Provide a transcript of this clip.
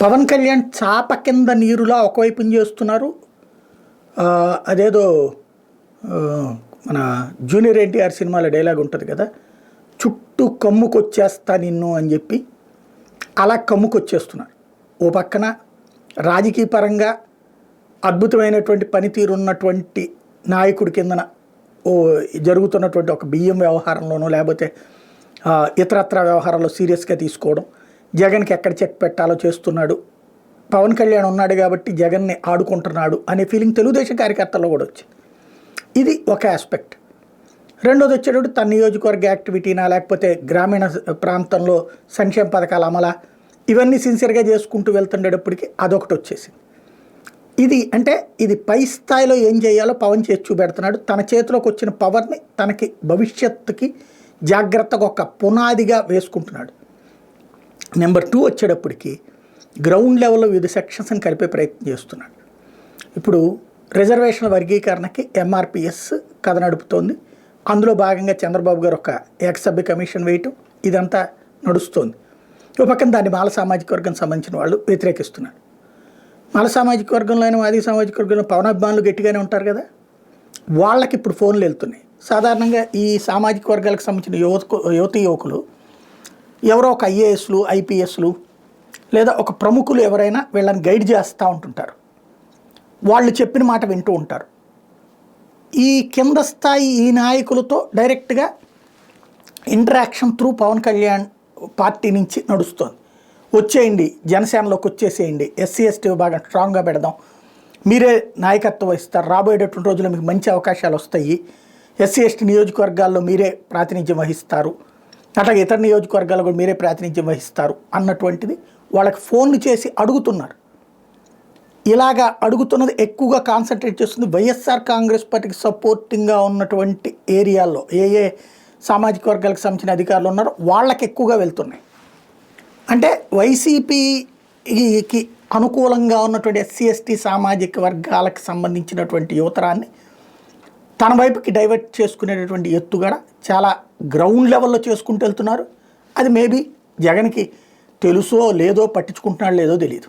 పవన్ కళ్యాణ్ చాప కింద నీరులా ఒకవైపు చేస్తున్నారు. అదేదో మన జూనియర్ ఎన్టీఆర్ సినిమాలో డైలాగ్ ఉంటుంది కదా, చుట్టూ కమ్ముకొచ్చేస్తా నిన్ను అని చెప్పి అలా కమ్ముకొచ్చేస్తున్నారు. ఓ పక్కన రాజకీయ పరంగా అద్భుతమైనటువంటి పనితీరు ఉన్నటువంటి నాయకుడి కిందన ఓ జరుగుతున్నటువంటి ఒక బియ్యం వ్యవహారంలోనో లేకపోతే ఇతరత్ర వ్యవహారాల్లో సీరియస్గా తీసుకోవడం, జగన్కి ఎక్కడ చెక్ పెట్టాలో చేస్తున్నాడు, పవన్ కళ్యాణ్ ఉన్నాడు కాబట్టి జగన్ని ఆడుకుంటున్నాడు అనే ఫీలింగ్ తెలుగుదేశం కార్యకర్తల్లో కూడా వచ్చింది. ఇది ఒక ఆస్పెక్ట్. రెండోది వచ్చేటప్పుడు తన నియోజకవర్గ యాక్టివిటీనా లేకపోతే గ్రామీణ ప్రాంతంలో సంక్షేమ పథకాల అమలా ఇవన్నీ సిన్సియర్గా చేసుకుంటూ వెళ్తుండేటప్పటికి అదొకటి వచ్చేసింది. ఇది పై స్థాయిలో ఏం చేయాలో పవన్ చేసి చూపెడుతున్నాడు. తన చేతిలోకి వచ్చిన పవర్ని తనకి భవిష్యత్తుకి జాగ్రత్తగా ఒక పునాదిగా వేసుకుంటున్నాడు. నెంబర్ 2 వచ్చేటప్పటికి గ్రౌండ్ లెవెల్లో వివిధ సెక్షన్స్ని కలిపే ప్రయత్నం చేస్తున్నాడు. ఇప్పుడు రిజర్వేషన్ల వర్గీకరణకి ఎంఆర్పిఎస్ కథ నడుపుతోంది. అందులో భాగంగా చంద్రబాబు గారు ఒక ఏకసభ్య కమిషన్ వేయటం ఇదంతా నడుస్తోంది. ఒక పక్కన దాన్ని మాల సామాజిక వర్గానికి సంబంధించిన వాళ్ళు వ్యతిరేకిస్తున్నారు. మాల సామాజిక వర్గంలోని మాదిగ సామాజిక వర్గంలో పవనాభిమానులు గట్టిగానే ఉంటారు కదా, వాళ్ళకి ఇప్పుడు ఫోన్లు వెళ్తున్నాయి. సాధారణంగా ఈ సామాజిక వర్గాలకు సంబంధించిన యువతీ యువకులు ఎవరో ఒక ఐఏఎస్లు ఐపీఎస్లు లేదా ఒక ప్రముఖులు ఎవరైనా వీళ్ళని గైడ్ చేస్తూ ఉంటుంటారు. వాళ్ళు చెప్పిన మాట వింటూ ఉంటారు. ఈ కింద స్థాయి ఈ నాయకులతో డైరెక్ట్గా interaction through Pawan Kalyan party నుంచి నడుస్తుంది. వచ్చేయండి, జనసేనలోకి వచ్చేసేయండి, ఎస్సీ ఎస్టీ విభాగం స్ట్రాంగ్గా పెడదాం, మీరే నాయకత్వం వహిస్తారు, రాబోయేటటువంటి రోజుల్లో మీకు మంచి అవకాశాలు వస్తాయి, ఎస్సీ ఎస్టీ నియోజకవర్గాల్లో మీరే ప్రాతినిధ్యం వహిస్తారు, అట్లాగే ఇతర నియోజకవర్గాల్లో కూడా మీరే ప్రాతినిధ్యం వహిస్తారు అన్నటువంటిది వాళ్ళకి ఫోన్లు చేసి అడుగుతున్నారు. ఇలాగా అడుగుతున్నది ఎక్కువగా కాన్సన్ట్రేట్ చేస్తుంది వైఎస్ఆర్ కాంగ్రెస్ పార్టీకి సపోర్టింగ్గా ఉన్నటువంటి ఏరియాల్లో ఏ సామాజిక వర్గాలకు సంబంధించిన అధికారులు ఉన్నారో వాళ్ళకి ఎక్కువగా వెళ్తున్నాయి. అంటే వైసీపీకి అనుకూలంగా ఉన్నటువంటి ఎస్సీ ఎస్టీ సామాజిక వర్గాలకు సంబంధించినటువంటి యువతరాన్ని తన వైపుకి డైవర్ట్ చేసుకునేటటువంటి ఎత్తుగడ చాలా గ్రౌండ్ లెవెల్లో చేసుకుంటూ వెళ్తున్నారు. అది మేబీ జగన్కి తెలుసో లేదో పట్టించుకుంటున్నాడో లేదో తెలియదు.